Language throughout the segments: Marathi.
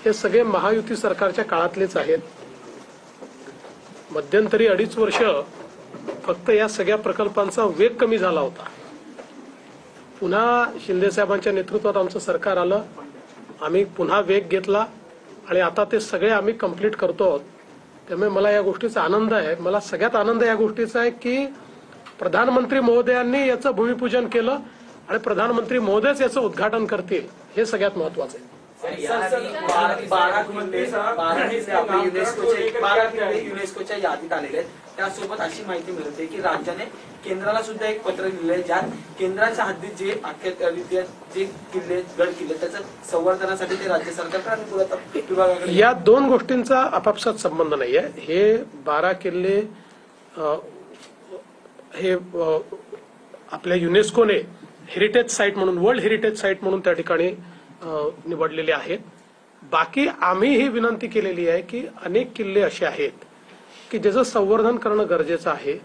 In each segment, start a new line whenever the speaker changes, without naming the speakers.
हे सगळे महायुती सरकारच्या काळातलेच आहेत। मध्यंतरी 2.5 वर्ष फक्त या सगळ्या प्रकल्पांचा वेग कमी झाला होता। पुन्हा शिंदे साहेबांच्या नेतृत्वात आमचं सरकार आलं, आम्ही पुन्हा वेग घेतला आणि आता ते सगळे आम्ही कंप्लीट करतो। त्यामुळे मला या गोष्टीचा आनंद आहे। मला सगळ्यात आनंद या गोष्टीचा आहे की प्रधानमंत्री महोदयांनी याचं भूमिपूजन केलं आणि प्रधानमंत्री महोदयच याचं उद्घाटन करतील, हे सगळ्यात महत्त्वाचं आहे।
युनेस्कोच्या यादीत आलेले आहेत। त्यासोबत अशी माहिती मिळते की राज्याने केंद्राला सुद्धा एक पत्र लिहिलंय, ज्यात केंद्राच्या हद्दीत जे अख्ख्या जे किल्ले गड किल्ले त्याचं संवर्धनासाठी ते राज्य सरकार आणि पुरातत्व विभागाकडे
या दोन गोष्टींचा आपापसात संबंध नाहीये। हे 12 किल्ले हे आपल्या युनेस्कोने हेरिटेज साइट म्हणून, वर्ल्ड हेरिटेज साइट म्हणून त्या ठिकाणी निवडलेले आहेत। बाकी आम्ही ही विनंती केलेली आहे की अनेक किल्ले असे आहेत की ज्याचं संवर्धन करणं गरजेचं आहे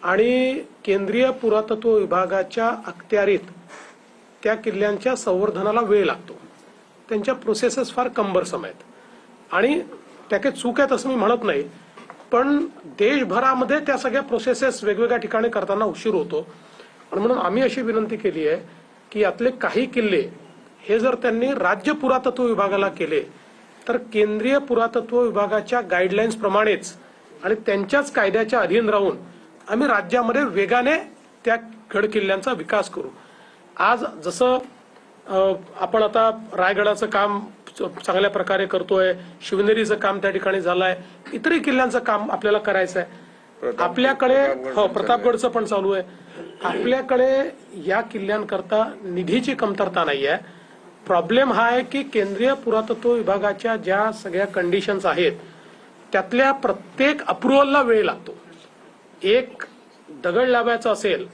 आणि केंद्रीय पुरातत्व विभागाच्या अखत्यारीत त्या किल्ल्यांच्या संवर्धनाला वेळ लागतो। त्यांच्या प्रोसेसेस फार कंबरसम आहेत आणि त्या काही चूक आहेत असं मी म्हणत नाही, पण देशभरामध्ये त्या सगळ्या प्रोसेसेस वेगवेगळ्या ठिकाणी करताना उशीर होतो। आणि म्हणून आम्ही अशी विनंती केली आहे की यातले काही किल्ले हे जर त्यांनी राज्य पुरातत्व विभागाला केले तर केंद्रीय पुरातत्व विभागाच्या गाईडलाईन्स प्रमाणेच आणि त्यांच्याच कायद्याच्या अधीन राहून आम्ही राज्यामध्ये वेगाने त्या गड किल्ल्यांचा विकास करू। आज जसं आपण आता रायगडाचं काम चांगल्या प्रकारे करतोय, शिवनेरीचं काम त्या ठिकाणी झालंय, इतरही किल्ल्यांचं काम आपल्याला करायचं आहे। आपल्याकडे प्रतापगडचं पण चालू आहे। आपल्याकडे या किल्ल्यांकरता निधीची कमतरता नाही आहे। प्रॉब्लेम हा आहे की केंद्रीय पुरातत्व विभागाच्या ज्या सगळ्या कंडिशन्स आहेत त्यातल्या प्रत्येक अप्रुव्हलला वेळ लागतो। एक दगड लावायचा असेल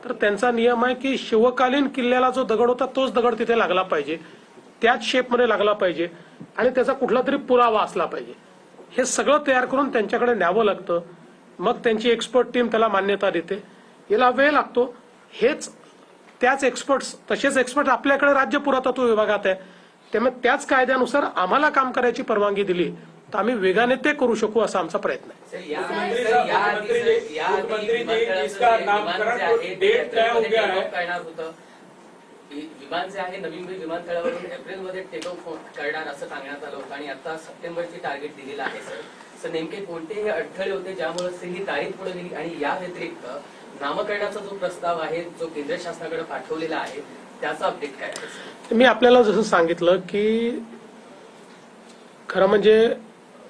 तर त्यांचा नियम आहे की शिवकालीन किल्ल्याला जो दगड होता तोच दगड तिथे लागला पाहिजे, त्याच शेपमध्ये लागला पाहिजे आणि त्याचा कुठला तरी पुरावा असला पाहिजे। हे सगळं तयार करून त्यांच्याकडे न्यावं लागतं, मग त्यांची एक्सपर्ट टीम त्याला मान्यता देते, याला वेळ लागतो। हेच त्याच एक्सपर्ट्स, तसेच एक्सपर्ट आपल्याकडे राज्य पुरातत्व विभागात आहे, त्यामुळे त्याच कायद्यानुसार आम्हाला काम करायची परवानगी दिली तर आम्ही वेगाने ते करू शकू असा आमचा प्रयत्न आहे।
विमान जे आहे नवीन विमानतळावरून एप्रिलमध्ये टेक ऑफ करणार असं सांगण्यात आलं होतं आणि आता सप्टेंबरची टार्गेट दिलेलं आहे सर नेमके कोणते अडथळे होते ज्यामुळे ही तारीख पुढे गेली आणि या व्यतिरिक्त नामकरणाचा जो प्रस्ताव आहे जो केंद्र शासनाकडे पाठवलेला आहे त्याचा अपडेट काय आहे?
मी आपल्याला जसं सांगितलं की खरं म्हणजे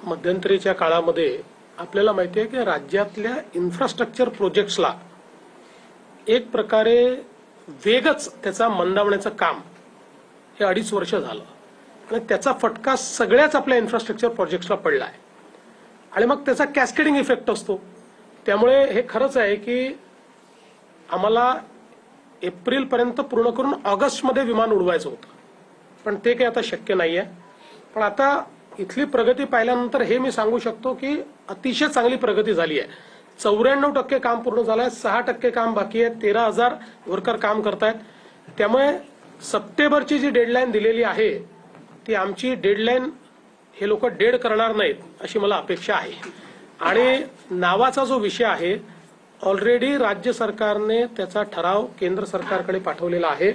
मध्यंतरीच्या काळामध्ये आपल्याला माहिती आहे की राज्यातल्या इन्फ्रास्ट्रक्चर प्रोजेक्ट्सला एक प्रकारे वेगच त्याचा मंदावण्याचं काम हे 2.5 वर्ष झालं आणि त्याचा फटका सगळ्याच आपल्या इन्फ्रास्ट्रक्चर प्रोजेक्ट्सला पडला आहे आणि मग त्याचा कॅस्केडिंग इफेक्ट असतो। त्यामुळे हे खरंच आहे की आम्हाला एप्रिल पर्यंत पूर्ण करून ऑगस्टमध्ये विमान उडवायचं होतं, पण ते काही आता शक्य नाही आहे। पण आता इथली प्रगती पाहिल्यानंतर हे मी सांगू शकतो की अतिशय चांगली प्रगती झाली आहे। 94% काम पूर्ण झालंय, 6% काम बाकी आहे, 13,000 वर्कर काम करतायत। त्यामुळे सप्टेंबरची जी डेडलाईन दिलेली आहे ती आमची डेडलाईन हे लोक डेड करणार नाहीत अशी मला अपेक्षा आहे। आणि नावाचा जो विषय आहे ऑलरेडी राज्य सरकारने त्याचा ठराव केंद्र सरकारकडे पाठवलेला आहे,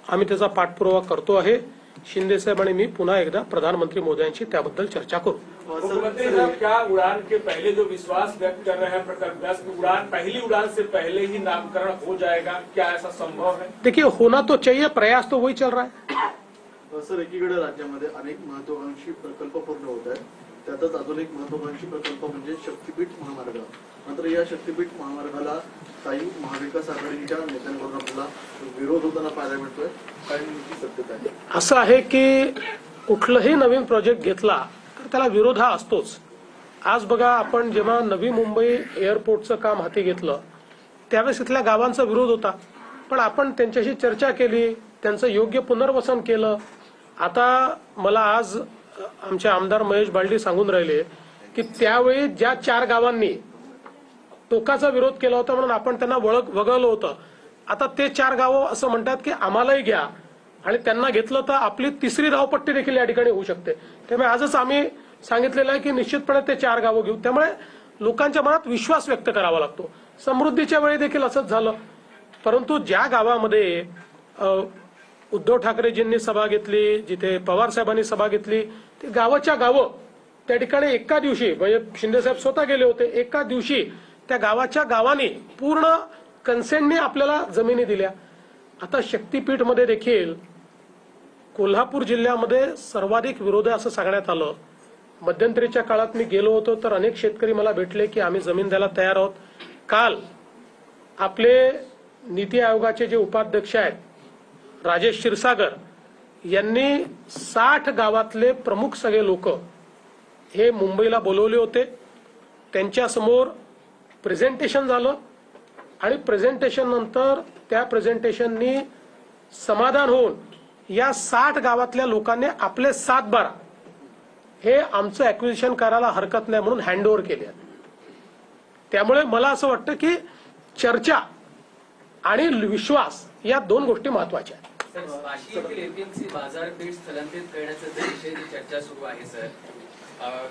आम्ही त्याचा पाठपुरावा करतो आहे। शिंदे साहेब आणि मी पुन्हा एकदा प्रधानमंत्री मोदयांशी त्याबद्दल चर्चा करू।
मुख्यमंत्री साहब क्या उड़ान के पहले जो विश्वास व्यक्त कर रहे हैं प्रकाश उड़ान पहली उड़ान से पहले ही नामकरण हो जाएगा, क्या ऐसा संभव है?
देखिए होना तो चाहिए, प्रयास तो वही चल रहा है।
सर एकीकडे राज्यामध्ये अनेक महत्वाकांक्षी प्रकल्प पूर्ण होत आहेत, त्यातच अजून एक महत्वाकांक्षी प्रकल्प म्हणजे शक्तीपीठ महामार्ग। मात्र या शक्तीपीठ महामार्गाला काही महाविकास आघाडीच्या नेत्यांकडून आपल्याला विरोध होताना पाहायला मिळतोय, काय नेमकी सत्यता आहे?
असं आहे की कुठलंही नवीन प्रोजेक्ट घेतला तर त्याला विरोध हा असतोच। आज बघा आपण जेव्हा नवी मुंबई एअरपोर्टचं काम हाती घेतलं त्यावेळेस इथल्या गावांचा विरोध होता, पण आपण त्यांच्याशी चर्चा केली, त्यांचं योग्य पुनर्वसन केलं। आता मला आज आमचे आमदार महेश बालदी सांगून राहिले की त्यावेळी ज्या 4 गावांनी टोकाचा विरोध केला होता म्हणून आपण त्यांना वगळलं होतं, आता ते 4 गावं असं म्हणतात की आम्हालाही घ्या आणि त्यांना घेतलं तर आपली तिसरी धावपट्टी देखील या ठिकाणी होऊ शकते. त्यामुळे आजच आम्ही सांगितलेलं आहे की निश्चितपणे ते 4 गावं घेऊ. त्यामुळे लोकांच्या मनात विश्वास व्यक्त करावा लागतो. समृद्धीच्या वेळी देखील असंच झालं. परंतु ज्या गावामध्ये उद्धव ठाकरेजींनी सभा घेतली, जिथे पवार साहेबांनी सभा घेतली, ते गावाच्या गावं त्या ठिकाणी एका दिवशी, म्हणजे शिंदेसाहेब स्वतः गेले होते, एका दिवशी त्या गावाच्या गावांनी पूर्ण कन्सेंटनी आपल्याला जमिनी दिल्या. आता शक्तीपीठमध्ये देखील कोल्हापूर जिल्ह्यामध्ये सर्वाधिक विरोध आहे असं सांगण्यात आलं. मध्यंतरीच्या काळात मी गेलो होतो तर अनेक शेतकरी मला भेटले की आम्ही जमीन द्यायला तयार आहोत. काल आपले नीती आयोगाचे जे उपाध्यक्ष आहेत राजेश क्षीरसागर यांनी 60 गावातले प्रमुख सगळे लोक हे मुंबईला बोलवले होते. त्यांच्यासमोर प्रेझेंटेशन झालं आणि प्रेझेंटेशन नंतर त्या प्रेझेंटेशननी समाधान होऊन या 60 गावातल्या लोकांनी आपले 7/12 हे आमचं ॲक्विजिशन करायला हरकत नाही म्हणून हँडओव्हर केले. त्यामुळे मला असं वाटतं की चर्चा आणि विश्वास या 2 गोष्टी महत्वाच्या आहेत.
सर, वाशी येथील एपीएमसी बाजारपेठ स्थलांतरित करण्याचा जो विषय चर्चा सुरू आहे सर,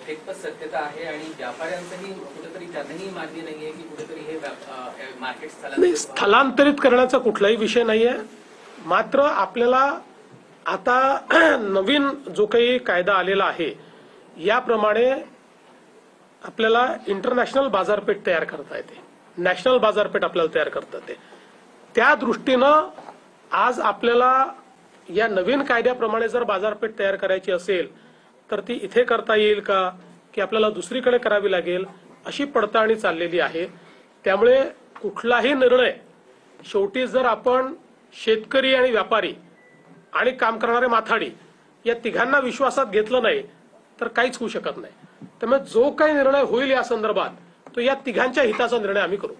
कितपत सत्यता आहे आणि व्यापाऱ्यांचंही कुठेतरी त्यांनाही मान्य नाहीये की कुठेतरी हे मार्केट
स्थलांतरित करण्याचा कुठलाही विषय नाहीये. मात्र आपल्याला आता नवीन जो काही कायदा आलेला आहे याप्रमाणे आपल्याला इंटरनॅशनल बाजारपेठ तयार करता येते, नॅशनल बाजारपेठ आपल्याला तयार करता येते. त्या दृष्टीनं आज आपल्याला या नवीन कायद्याप्रमाणे जर बाजारपेठ तयार करायची असेल तर ती इथे करता येईल का की आपल्याला दुसरीकडे करावी लागेल अशी पडताळणी चाललेली आहे. त्यामुळे कुठलाही निर्णय शेवटी जर आपण शेतकरी आणि व्यापारी आणि काम करणारे माथाडी या तिघांना विश्वासात घेतलं नाही तर काहीच होऊ शकत नाही. त्यामुळे जो काही निर्णय होईल या संदर्भात तो या तिघांच्या हिताचा निर्णय आम्ही करू.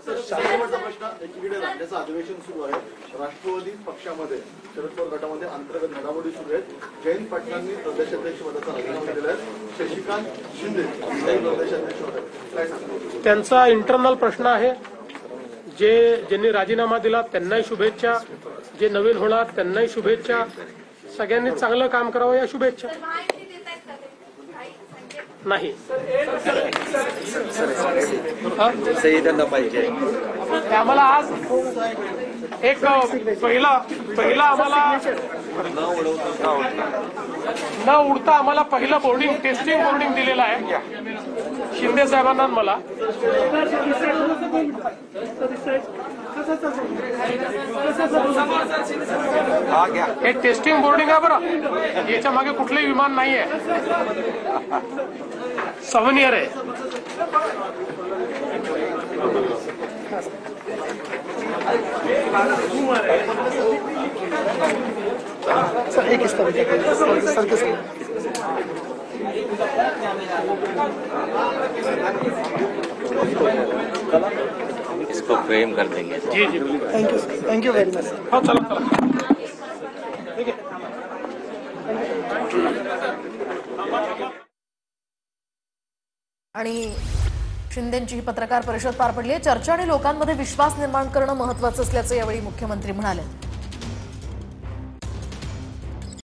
शेवटचा प्रश्न, एकीकडे राज्याचं अधिवेशन सुरू आहे, राष्ट्रवादी पक्षामध्ये शरद पवार गटामध्ये अंतर्गत घडामोडी सुरू आहेत. जयंत पाटलांनी प्रदेशाध्यक्ष पदाचा राजीनामा दिला आहे, शशिकांत शिंदे प्रदेशाध्यक्ष होत आहेत, काय सांगतो?
त्यांचा इंटरनल प्रश्न आहे. ज्यांनी राजीनामा दिला त्यांनाही शुभेच्छा, जे नवीन होणार त्यांनाही शुभेच्छा. सगळ्यांनी चांगलं काम करावं या शुभेच्छा. नाही
पाहिजे
आम्हाला आज एक पहिला आम्हाला न उडता आम्हाला पहिलं बोर्डिंग टेस्टिंग बोर्डिंग दिलेलं आहे शिंदे साहेबांना मला. हे टेस्टिंग बोर्डिंग आहे बरं, याच्या मागे कुठलंही विमान नाहीये, सव्हनियर आहे.
इसको फ्रेम कर देंगे.
जी जी
थैंक यू वेरी मच.
हो चला ठीक आहे.
आणि शिंदेंची ही पत्रकार परिषद पार पडली आहे. चर्चा आणि लोकांमध्ये विश्वास निर्माण करणं महत्त्वाचं असल्याचं यावेळी मुख्यमंत्री म्हणाले.